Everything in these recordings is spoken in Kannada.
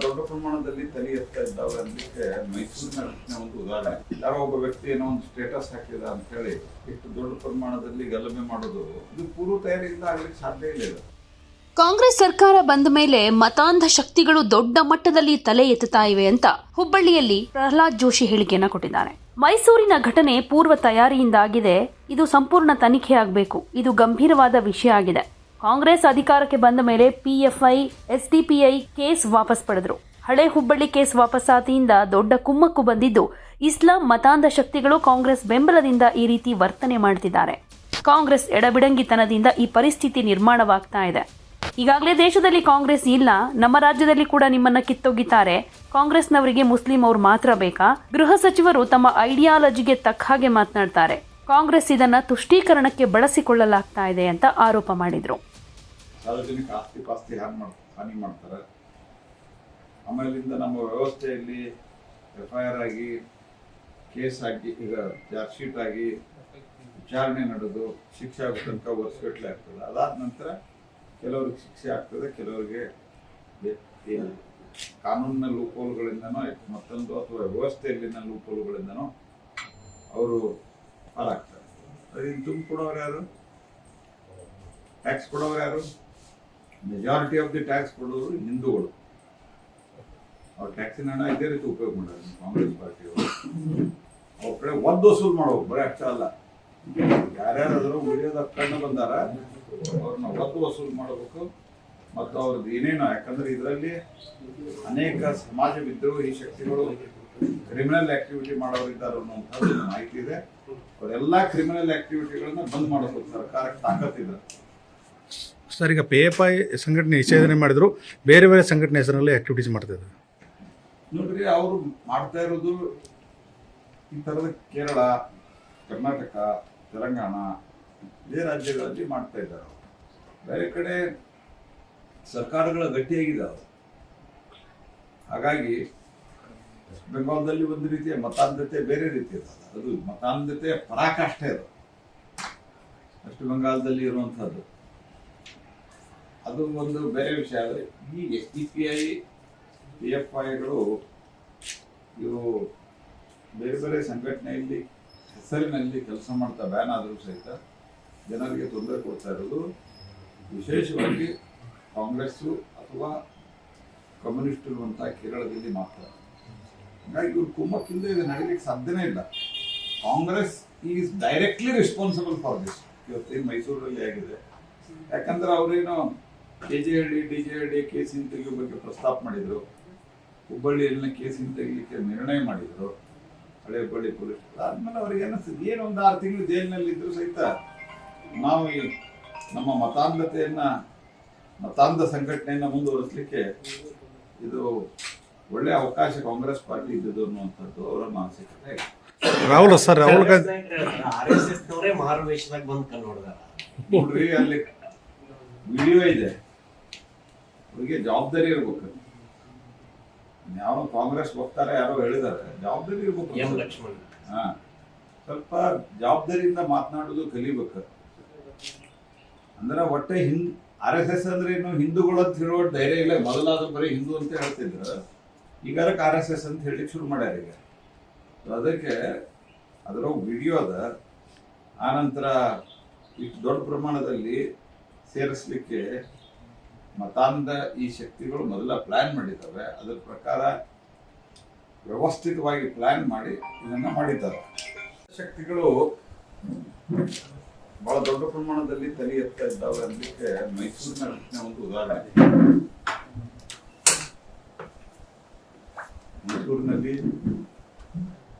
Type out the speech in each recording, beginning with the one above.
ದೊಡ್ಡ ಪ್ರಮಾಣದಲ್ಲಿ ತಲೆ ಎತ್ತಾ ಇದ್ದಾವೆ ಅನ್ನಲಿಕ್ಕೆ ಮೈಸೂರಿನ ಘಟನೆ ಒಂದು ಉದಾಹರಣೆ. ಯಾರೋ ಒಬ್ಬ ವ್ಯಕ್ತಿ ಏನೋ ಒಂದು ಸ್ಟೇಟಸ್ ಹಾಕಿದ ಅಂತ ಹೇಳಿ ಇಷ್ಟು ದೊಡ್ಡ ಪ್ರಮಾಣದಲ್ಲಿ ಗಲಭೆ ಮಾಡೋದು ಇದು ಪೂರ್ವ ತಯಾರಿಯಿಂದ ಆಗ್ಲಿಕ್ಕೆ ಸಾಧ್ಯ ಇಲ್ಲ. ಕಾಂಗ್ರೆಸ್ ಸರ್ಕಾರ ಬಂದ ಮೇಲೆ ಮತಾಂಧ ಶಕ್ತಿಗಳು ದೊಡ್ಡ ಮಟ್ಟದಲ್ಲಿ ತಲೆ ಎತ್ತುತ್ತಾ ಇವೆ ಅಂತ ಹುಬ್ಬಳ್ಳಿಯಲ್ಲಿ ಪ್ರಹ್ಲಾದ್ ಜೋಶಿ ಹೇಳಿಕೆಯನ್ನ ಕೊಟ್ಟಿದ್ದಾರೆ. ಮೈಸೂರಿನ ಘಟನೆ ಪೂರ್ವ ತಯಾರಿಯಿಂದಾಗಿದೆ. ಇದು ಸಂಪೂರ್ಣ ತನಿಖೆ ಆಗಬೇಕು. ಇದು ಗಂಭೀರವಾದ ವಿಷಯ ಆಗಿದೆ. ಕಾಂಗ್ರೆಸ್ ಅಧಿಕಾರಕ್ಕೆ ಬಂದ ಮೇಲೆ ಪಿಎಫ್ಐ, ಎಸ್ಡಿಪಿಐ ಕೇಸ್ ವಾಪಸ್ ಪಡೆದ್ರು. ಹಳೆ ಹುಬ್ಬಳ್ಳಿ ಕೇಸ್ ವಾಪಸ್ಸಾತಿಯಿಂದ ದೊಡ್ಡ ಕುಮ್ಮಕ್ಕು ಬಂದಿದ್ದು ಇಸ್ಲಾಂ ಮತಾಂಧ ಶಕ್ತಿಗಳು ಕಾಂಗ್ರೆಸ್ ಬೆಂಬಲದಿಂದ ಈ ರೀತಿ ವರ್ತನೆ ಮಾಡ್ತಿದ್ದಾರೆ. ಕಾಂಗ್ರೆಸ್ ಎಡಬಿಡಂಗಿತನದಿಂದ ಈ ಪರಿಸ್ಥಿತಿ ನಿರ್ಮಾಣವಾಗ್ತಾ ಇದೆ. ಈಗಾಗಲೇ ದೇಶದಲ್ಲಿ ಕಾಂಗ್ರೆಸ್ ಇಲ್ಲ, ನಮ್ಮ ರಾಜ್ಯದಲ್ಲಿ ಕೂಡ ನಿಮ್ಮನ್ನ ಕಿತ್ತೊಗಿತಾರೆ. ಕಾಂಗ್ರೆಸ್ನವರಿಗೆ ಮುಸ್ಲಿಂ ಅವ್ರು ಮಾತ್ರ ಬೇಕಾ? ಗೃಹ ಸಚಿವರು ತಮ್ಮ ಐಡಿಯಾಲಜಿಗೆ ತಕ್ಕ ಹಾಗೆ ಮಾತನಾಡ್ತಾರೆ. ಕಾಂಗ್ರೆಸ್ ಇದನ್ನ ತುಷ್ಟೀಕರಣಕ್ಕೆ ಬಳಸಿಕೊಳ್ಳಲಾಗ್ತಾ ಇದೆ ಅಂತ ಆರೋಪ ಮಾಡಿದ್ರು. ಸಾರ್ವಜನಿಕ ಆಸ್ತಿ ಪಾಸ್ತಿ ಹಾನಿ ಮಾಡ್ತಾರೆ. ಆಮೇಲಿಂದ ನಮ್ಮ ವ್ಯವಸ್ಥೆಯಲ್ಲಿ FIR ಆಗಿ ಕೇಸ್ ಆಗಿ ಈಗ ಚಾರ್ಜ್ ಶೀಟ್ ಆಗಿ ವಿಚಾರಣೆ ನಡೆದು ಶಿಕ್ಷೆ ಆಗೋ ತನಕ ವರ್ಷಗಟ್ಟಲೆ ಆಗ್ತದೆ. ಅದಾದ ನಂತರ ಕೆಲವ್ರಿಗೆ ಶಿಕ್ಷೆ ಆಗ್ತದೆ, ಕೆಲವರಿಗೆ ಕಾನೂನಿನ ಲೂಪೋಲ್ಗಳಿಂದನೋ ಮತ್ತೊಂದು ಅಥವಾ ವ್ಯವಸ್ಥೆಯಲ್ಲಿನ ಲೂಪೋಲ್ಗಳಿಂದನೋ ಅವರು ಹಾಳಾಗ್ತಾರೆ. ಅದನ್ನು ತುಂಬ ಕೊಡೋರು ಯಾರು? ಟ್ಯಾಕ್ಸ್ ಕೊಡೋರು ಯಾರು? ಮೆಜಾರಿಟಿ ಆಫ್ ದಿ ಟ್ಯಾಕ್ಸ್ ಕೊಡೋರು ಹಿಂದೂಗಳು. ಅವ್ರು ಟ್ಯಾಕ್ಸಿನ ಹಣ ಇದೇ ರೀತಿ ಉಪಯೋಗ ಮಾಡೋದು ಕಾಂಗ್ರೆಸ್ ಪಾರ್ಟಿಯವರು. ಅವ್ರ ಕಡೆ ಒದ್ದು ವಸೂಲು ಮಾಡೋದು ಬರೀ ಅಷ್ಟ ಅಲ್ಲ, ಯಾರ್ಯಾರಾದರೂ ಉಳಿಯೋದ ಕಂಡು ಬಂದಾರ ಅವ್ರನ್ನ ಒದ್ದು ವಸೂಲು ಮಾಡಬೇಕು. ಮತ್ತು ಅವ್ರದ್ದು ಏನೇನೋ, ಯಾಕಂದ್ರೆ ಇದರಲ್ಲಿ ಅನೇಕ ಸಮಾಜ ವಿದ್ರೋಹಿ ಶಕ್ತಿಗಳು ಕ್ರಿಮಿನಲ್ ಆಕ್ಟಿವಿಟಿ ಮಾಡೋರಿದ್ದಾರೆ ಅನ್ನುವಂಥದ್ದು ಮಾಹಿತಿ ಇದೆ. ಅವರೆಲ್ಲ ಕ್ರಿಮಿನಲ್ ಆಕ್ಟಿವಿಟಿಗಳನ್ನ ಬಂದ್ ಮಾಡಬೇಕು. ಸರ್ಕಾರಕ್ಕೆ ತಾಕತ್ತಿದೆ ಸರ್. ಈಗ PFI ಸಂಘಟನೆ ನಿಷೇಧನೆ ಮಾಡಿದ್ರು, ಬೇರೆ ಬೇರೆ ಸಂಘಟನೆ ಹೆಸರಲ್ಲಿ ಆಕ್ಟಿವಿಟೀಸ್ ಮಾಡ್ತಾ ಇದ್ದಾರೆ ನೋಡ್ರಿ. ಅವರು ಮಾಡ್ತಾ ಇರೋದು ಈ ಥರದ ಕೇರಳ, ಕರ್ನಾಟಕ, ತೆಲಂಗಾಣ ಇದೇ ರಾಜ್ಯಗಳಲ್ಲಿ ಮಾಡ್ತಾ ಇದ್ದಾರೆ. ಬೇರೆ ಕಡೆ ಸರ್ಕಾರಗಳ ಗಟ್ಟಿಯಾಗಿದ್ದಾವೆ. ಹಾಗಾಗಿ ವೆಸ್ಟ್ ಬೆಂಗಾಲ್ದಲ್ಲಿ ಒಂದು ರೀತಿಯ ಮತಾಂಧತೆ ಬೇರೆ ರೀತಿ ಇರ್ತದೆ. ಅದು ಮತಾಂಧತೆಯ ಪರಾಕಾಷ್ಠೆ ಅದು ವೆಸ್ಟ್ ಬೆಂಗಾಲ್ದಲ್ಲಿ ಇರುವಂಥದ್ದು. ಅದು ಒಂದು ಬೇರೆ ವಿಷಯ. ಆದರೆ ಈ SDPI, PFIಗಳು ಇವು ಬೇರೆ ಬೇರೆ ಸಂಘಟನೆಯಲ್ಲಿ ಹೆಸರಿನಲ್ಲಿ ಕೆಲಸ ಮಾಡ್ತಾ ಬ್ಯಾನ್ ಆದರೂ ಸಹಿತ ಜನರಿಗೆ ತೊಂದರೆ ಕೊಡ್ತಾ ಇರೋದು ವಿಶೇಷವಾಗಿ ಕಾಂಗ್ರೆಸ್ಸು ಅಥವಾ ಕಮ್ಯುನಿಸ್ಟರು ಅಂತ ಕೇರಳದಲ್ಲಿ ಮಾತ್ರ. ಹಾಗಾಗಿ ಇವ್ರು ಕುಮ್ಮಕ್ಕಿಂದ ಇದು ನಡೀಲಿಕ್ಕೆ ಸಾಧ್ಯನೇ ಇಲ್ಲ. Congress is directly responsible for this. ಇವತ್ತೇನು ಮೈಸೂರಲ್ಲಿ ಆಗಿದೆ, ಯಾಕಂದ್ರೆ ಅವರೇನೋ KJHD, DJHD ಕೇಸಿನ ತೆಗೆಯುವ ಬಗ್ಗೆ ಪ್ರಸ್ತಾಪ ಮಾಡಿದ್ರು. ಹುಬ್ಬಳ್ಳಿಯಲ್ಲಿನ ಕೇಸಿನ ತೆಗಿಲಿಕ್ಕೆ ನಿರ್ಣಯ ಮಾಡಿದ್ರು ಹಳೆ ಹುಬ್ಬಳ್ಳಿ ಪೊಲೀಸ್. ಆದ್ಮೇಲೆ ಅವ್ರಿಗೆ ಅನಿಸ್ತದೆ ಏನು ಒಂದು 6 ತಿಂಗಳು ಜೈಲಿನಲ್ಲಿ ಇದ್ರು ಸಹಿತ ನಾವು ಈ ನಮ್ಮ ಮತಾಂಧ ಸಂಘಟನೆಯನ್ನ ಮುಂದುವರಿಸಲಿಕ್ಕೆ ಇದು ಒಳ್ಳೆ ಅವಕಾಶ ಕಾಂಗ್ರೆಸ್ ಪಾರ್ಟಿ ಇದ್ದದ್ದು ಅನ್ನುವಂಥದ್ದು ಅವರ ಮಾನಸಿಕತೆ. ರಾಹುಲ್ ಸರ್, ರಾಹುಲ್ ನೋಡ್ರಿ, ಅಲ್ಲಿ ವಿಡಿಯೋ ಇದೆ. ಅವರಿಗೆ ಜವಾಬ್ದಾರಿ ಇರ್ಬೇಕು. ಯಾವ ಕಾಂಗ್ರೆಸ್ ಹೋಗ್ತಾರೆ ಯಾರೋ ಹೇಳಿದ್ದಾರೆ, ಜವಾಬ್ದಾರಿ ಇರ್ಬೇಕು. ಸ್ವಲ್ಪ ಜವಾಬ್ದಾರಿಯಿಂದ ಮಾತನಾಡೋದು ಕಲಿಬೇಕು. ಅಂದ್ರೆ ಒಟ್ಟೆ RSS ಅಂದ್ರೆ ಏನು ಹಿಂದೂಗಳು ಅಂತ ಹೇಳೋ ಧೈರ್ಯ ಇಲ್ಲ. ಮೊದಲಾದ್ರೂ ಬರೀ ಹಿಂದೂ ಅಂತ ಹೇಳ್ತಿದ್ರು, ಈಗ RSS ಅಂತ ಹೇಳಿಕ್ ಶುರು ಮಾಡ್ಯಾರ. ಈಗ ಅದಕ್ಕೆ ಅದರ ವಿಡಿಯೋ ಅದ. ಆನಂತರ ಇಷ್ಟು ದೊಡ್ಡ ಪ್ರಮಾಣದಲ್ಲಿ ಸೇರಿಸ್ಲಿಕ್ಕೆ ಮತಾಂಧ ಈ ಶಕ್ತಿಗಳು ಮೊದಲ ಪ್ಲಾನ್ ಮಾಡಿದ್ದಾವೆ. ಅದರ ಪ್ರಕಾರ ವ್ಯವಸ್ಥಿತವಾಗಿ ಪ್ಲಾನ್ ಮಾಡಿ ಇದನ್ನ ಮಾಡಿದ್ದಾರೆ. ಶಕ್ತಿಗಳು ಬಹಳ ದೊಡ್ಡ ಪ್ರಮಾಣದಲ್ಲಿ ತಲೆ ಎತ್ತಾ ಇದ್ದಾವೆ ಅನ್ನಲಿಕ್ಕೆ ಮೈಸೂರಿನ ಘಟನೆ ಒಂದು ಉದಾಹರಣೆ. ಮೈಸೂರಿನಲ್ಲಿ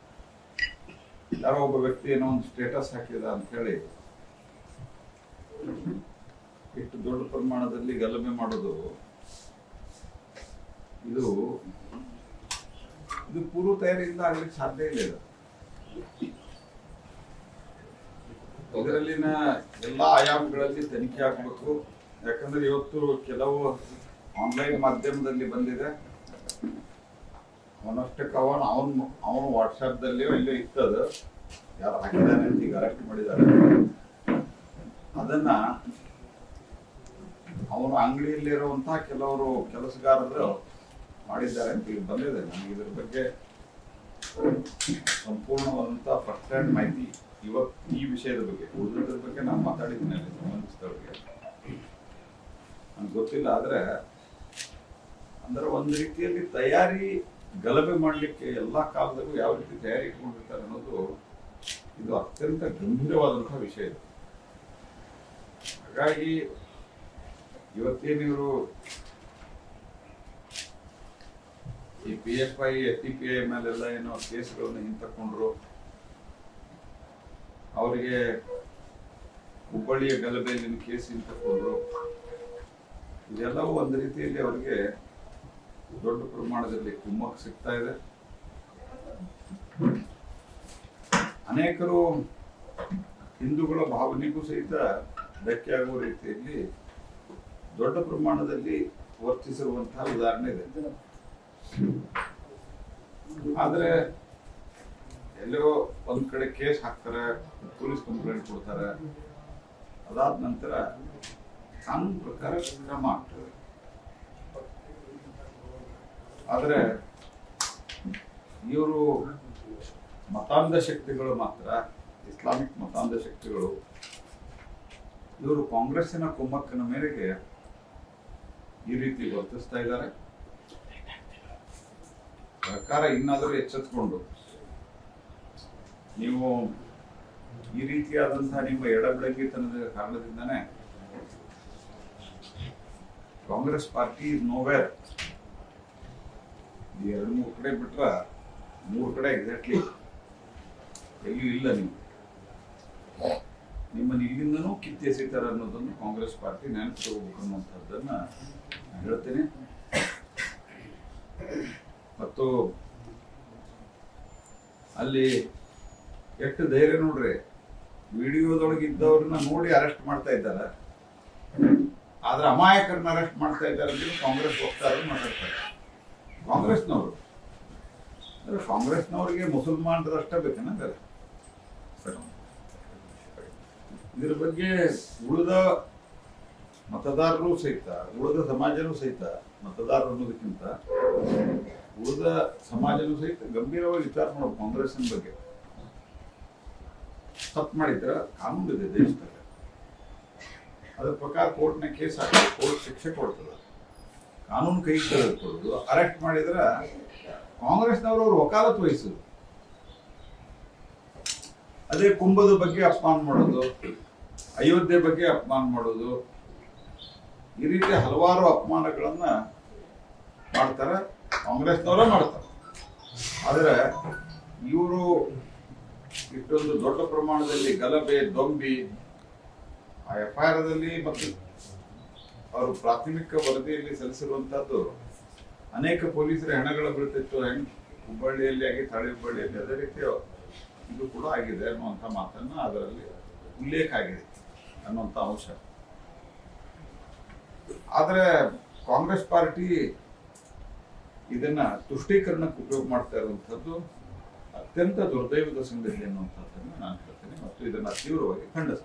ಯಾರೋ ಒಬ್ಬ ವ್ಯಕ್ತಿ ಏನೋ ಒಂದು ಸ್ಟೇಟಸ್ ಹಾಕಿದ ಅಂತ ಹೇಳಿ ಇಷ್ಟು ದೊಡ್ಡ ಪ್ರಮಾಣದಲ್ಲಿ ಗಲಭೆ ಮಾಡೋದು ಇದು ಪೂರ್ವ ತಯಾರಿಯಿಂದ ಆಗ್ಲಿಕ್ಕೆ ಸಾಧ್ಯ ಇಲ್ಲ. ಇದರಲ್ಲಿನ ಎಲ್ಲಾ ಆಯಾಮಗಳಲ್ಲಿ ತನಿಖೆ ಆಗಬೇಕು. ಯಾಕಂದ್ರೆ ಇವತ್ತು ಕೆಲವು ಆನ್ಲೈನ್ ಮಾಧ್ಯಮದಲ್ಲಿ ಬಂದಿದೆ. ಅವನಷ್ಟಕ್ಕೆ ಅವನು ವಾಟ್ಸಾಪ್ದಲ್ಲಿ ಎಲ್ಲೋ ಇರ್ತದ, ಯಾರು ಹಾಕಿದ್ದಾನೆ ಅಂತ ಈಗ ಅರೆಸ್ಟ್ ಮಾಡಿದ್ದಾರೆ. ಅದನ್ನ ಅವನು ಅಂಗಡಿಯಲ್ಲಿರುವಂತಹ ಕೆಲವರು ಕೆಲಸಗಾರರು ಮಾಡಿ ಮಾಡಿದ್ದಾರೆ ಅಂತ ಈಗ ಬಂದಿದೆ. ನನಗೆ ಇದ್ರ ಬಗ್ಗೆ ಸಂಪೂರ್ಣವಾದಂತಹ ಫಸ್ಟ್ ಹ್ಯಾಂಡ್ ಮಾಹಿತಿ ಇವತ್ತು ಈ ವಿಷಯದ ಬಗ್ಗೆ, ಉಳಿದ್ರ ಬಗ್ಗೆ ನಾನು ಮಾತಾಡಿದ್ದೀನಿ ಅಲ್ಲಿ ಸಂಬಂಧಿಸಿದವರಿಗೆ, ನನಗೆ ಗೊತ್ತಿಲ್ಲ. ಆದ್ರೆ ಅಂದ್ರೆ ಒಂದು ರೀತಿಯಲ್ಲಿ ತಯಾರಿ ಗಲಭೆ ಮಾಡಲಿಕ್ಕೆ ಎಲ್ಲಾ ಕಾಲದಲ್ಲೂ ಯಾವ ರೀತಿ ತಯಾರಿ ಇಟ್ಕೊಂಡಿರ್ತಾರೆ ಅನ್ನೋದು ಇದು ಅತ್ಯಂತ ಗಂಭೀರವಾದಂತಹ ವಿಷಯ ಇದು. ಹಾಗಾಗಿ ಇವತ್ತೇನಿವರು ಈ PFI SDPI ಮೇಲೆಲ್ಲ ಏನೋ ಕೇಸ್ಗಳನ್ನು ಹಿಂತಕೊಂಡ್ರು, ಅವರಿಗೆ ಹುಬ್ಬಳ್ಳಿಯ ಗಲಭೆಯಲ್ಲಿ ಕೇಸ್ ಹಿಂತಕೊಂಡ್ರು, ಇದೆಲ್ಲವೂ ಒಂದು ರೀತಿಯಲ್ಲಿ ಅವರಿಗೆ ದೊಡ್ಡ ಪ್ರಮಾಣದಲ್ಲಿ ಕುಮ್ಮಕ್ಕು ಸಿಗ್ತಾ ಇದೆ. ಅನೇಕರು ಹಿಂದೂಗಳ ಭಾವನೆಗೂ ಸಹಿತ ಧಕ್ಕೆಯಾಗುವ ರೀತಿಯಲ್ಲಿ ದೊಡ್ಡ ಪ್ರಮಾಣದಲ್ಲಿ ವರ್ತಿಸಿರುವಂತಹ ಉದಾಹರಣೆ ಇದೆ. ಆದ್ರೆ ಎಲ್ಲೋ ಒಂದ್ ಕಡೆ ಕೇಸ್ ಹಾಕ್ತಾರೆ, ಪೊಲೀಸ್ ಕಂಪ್ಲೇಂಟ್ ಕೊಡ್ತಾರೆ, ಅದಾದ ನಂತರ ಕಾನೂನು ಪ್ರಕಾರ ಕ್ರಮ ಆಗ್ತದೆ. ಆದ್ರೆ ಇವರು ಮತಾಂಧ ಶಕ್ತಿಗಳು ಮಾತ್ರ, ಇಸ್ಲಾಮಿಕ್ ಮತಾಂಧ ಶಕ್ತಿಗಳು, ಇವರು ಕಾಂಗ್ರೆಸ್ಸಿನ ಕುಮ್ಮಕ್ಕಿನ ಮೇರೆಗೆ ಈ ರೀತಿ ವರ್ತಿಸ್ತಾ ಇದ್ದಾರೆ. ಸರ್ಕಾರ ಇನ್ನಾದರೂ ಎಚ್ಚೆತ್ತುಕೊಂಡು ನೀವು ಈ ರೀತಿಯಾದಂತಹ ನಿಮ್ಮ ಎಡಬಿಡಂಗಿತನದ ಕಾರಣದಿಂದಾನೇ ಕಾಂಗ್ರೆಸ್ ಪಾರ್ಟಿ ನೋವೇರ್, ಈ 2-3 ಕಡೆ ಬಿಟ್ರ 3 ಕಡೆ ಎಕ್ಸಾಕ್ಟ್ಲಿ ಎಲ್ಲಿಯೂ ಇಲ್ಲ. ನೀವು ನಿಮ್ಮನ್ನು ಇಲ್ಲಿಂದನೂ ಕಿತ್ತೆಸೀತಾರೆ ಅನ್ನೋದನ್ನು ಕಾಂಗ್ರೆಸ್ ಪಾರ್ಟಿ ನೆನಪು ತಗೋಬೇಕು ಅನ್ನುವಂಥದ್ದನ್ನ ನಾನು ಹೇಳ್ತೇನೆ. ಮತ್ತು ಅಲ್ಲಿ ಎಷ್ಟು ಧೈರ್ಯ ನೋಡ್ರಿ, ವಿಡಿಯೋದೊಳಗೆ ಇದ್ದವ್ರನ್ನ ನೋಡಿ ಅರೆಸ್ಟ್ ಮಾಡ್ತಾ ಇದ್ದಾರೆ, ಆದ್ರೆ ಅಮಾಯಕರನ್ನ ಅರೆಸ್ಟ್ ಮಾಡ್ತಾ ಇದ್ದಾರೆ ಅಂತ ಕಾಂಗ್ರೆಸ್ ವಕ್ತಾರರು ಮಾತಾಡ್ತಾರೆ. ಕಾಂಗ್ರೆಸ್ನವರು ಅಂದ್ರೆ ಕಾಂಗ್ರೆಸ್ನವರಿಗೆ ಮುಸಲ್ಮಾನರಷ್ಟೇ ಬೇಕೇನಂದ್ರೆ ಇದ್ರ ಬಗ್ಗೆ ಉಳಿದ ಮತದಾರರು ಸಹಿತ, ಉಳಿದ ಸಮಾಜನೂ ಸಹಿತ, ಮತದಾರರು ಅನ್ನೋದಕ್ಕಿಂತ ಉಳಿದ ಸಮಾಜನೂ ಸಹಿತ ಗಂಭೀರವಾಗಿ ವಿಚಾರ ಮಾಡೋದು ಕಾಂಗ್ರೆಸ್ಸಿನ ಬಗ್ಗೆ. ತಪ್ಪು ಮಾಡಿದ್ರೆ ಕಾನೂನು ಇದೆ ದೇಶದಲ್ಲಿ, ಅದ್ರ ಪ್ರಕಾರ ಕೋರ್ಟ್ನ ಕೇಸ್ ಹಾಕಿ ಕೋರ್ಟ್ ಶಿಕ್ಷೆ ಕೊಡ್ತದೆ, ಕಾನೂನು ಕೈ ತೆಗೆದುಕೊಳ್ಳೋದು. ಅರೆಸ್ಟ್ ಮಾಡಿದ್ರೆ ಕಾಂಗ್ರೆಸ್ನವರು ಅವ್ರು ವಕಾಲತ್ ವಹಿಸೋದು. ಅದೇ ಕುಂಭದ ಬಗ್ಗೆ ಅಪಮಾನ ಮಾಡೋದು, ಅಯೋಧ್ಯೆ ಬಗ್ಗೆ ಅಪಮಾನ ಮಾಡೋದು, ಈ ರೀತಿ ಹಲವಾರು ಅಪಮಾನಗಳನ್ನ ಮಾಡ್ತಾರೆ, ಕಾಂಗ್ರೆಸ್ನವರೇ ಮಾಡ್ತಾರೆ. ಆದ್ರೆ ಇವರು ಇಷ್ಟೊಂದು ದೊಡ್ಡ ಪ್ರಮಾಣದಲ್ಲಿ ಗಲಭೆ ದೊಂಬಿ ಆ FIR ಮತ್ತು ಅವರು ಪ್ರಾಥಮಿಕ ವರದಿಯಲ್ಲಿ ಸಲ್ಲಿಸಿರುವಂತಹದ್ದು ಅನೇಕ ಪೊಲೀಸರ ಹೆಣಗಳ ಬೀಳ್ತಿತ್ತು, ಹುಬ್ಬಳ್ಳಿಯಲ್ಲಿ ಆಗಿ ತಳಿ ಹುಬ್ಬಳ್ಳಿಯಲ್ಲಿ, ಅದೇ ರೀತಿ ಇದು ಕೂಡ ಆಗಿದೆ ಅನ್ನುವಂಥ ಮಾತನ್ನ ಅದರಲ್ಲಿ ಉಲ್ಲೇಖ ಆಗಿದೆ ಅನ್ನುವಂಥ ಅಂಶ. ಆದ್ರೆ ಕಾಂಗ್ರೆಸ್ ಪಾರ್ಟಿ ಇದನ್ನ ತುಷ್ಟೀಕರಣಕ್ಕೆ ಉಪಯೋಗ ಮಾಡ್ತಾ ಇರುವಂತದ್ದು ಅತ್ಯಂತ ದುರ್ದೈವದ ಸಂಗತಿ ಅನ್ನುವಂಥದ್ದನ್ನು ನಾನು ಹೇಳ್ತೇನೆ ಮತ್ತು ಇದನ್ನ ತೀವ್ರವಾಗಿ ಖಂಡಿಸ್ತೇನೆ.